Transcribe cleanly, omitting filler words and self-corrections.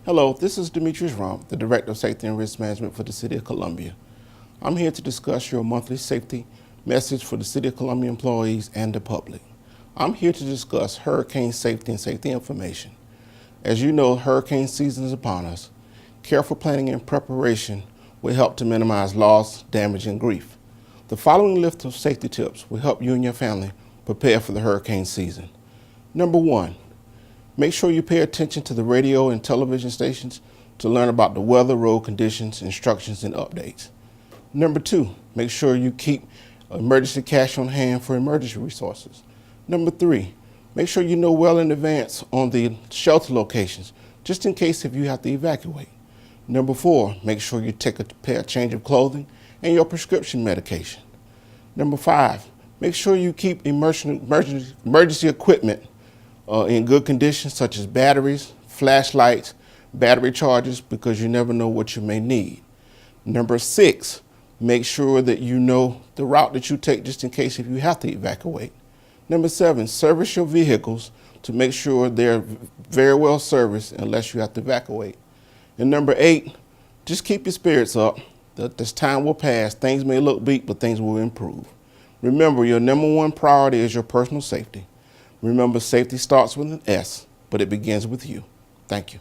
Hello, this is Demetrius Rump, the Director of Safety and Risk Management for the City of Columbia. I'm here to discuss your monthly safety message for the City of Columbia employees and the public. I'm here to discuss hurricane safety and safety information. As you know, hurricane season is upon us. Careful planning and preparation will help to minimize loss, damage, and grief. The following list of safety tips will help you and your family prepare for the hurricane season. Number 1, make sure you pay attention to the radio and television stations to learn about the weather, road conditions, instructions, and updates. Number 2, make sure you keep emergency cash on hand for emergency resources. Number 3, make sure you know well in advance on the shelter locations, just in case if you have to evacuate. Number 4, make sure you take a change of clothing and your prescription medication. Number 5, make sure you keep emergency equipment in good condition, such as batteries, flashlights, battery chargers, because you never know what you may need. Number 6, make sure that you know the route that you take just in case if you have to evacuate. Number 7, service your vehicles to make sure they're very well serviced unless you have to evacuate. And number 8, just keep your spirits up. This time will pass. Things may look bleak, but things will improve. Remember, your number 1 priority is your personal safety. Remember, safety starts with an S, but it begins with you. Thank you.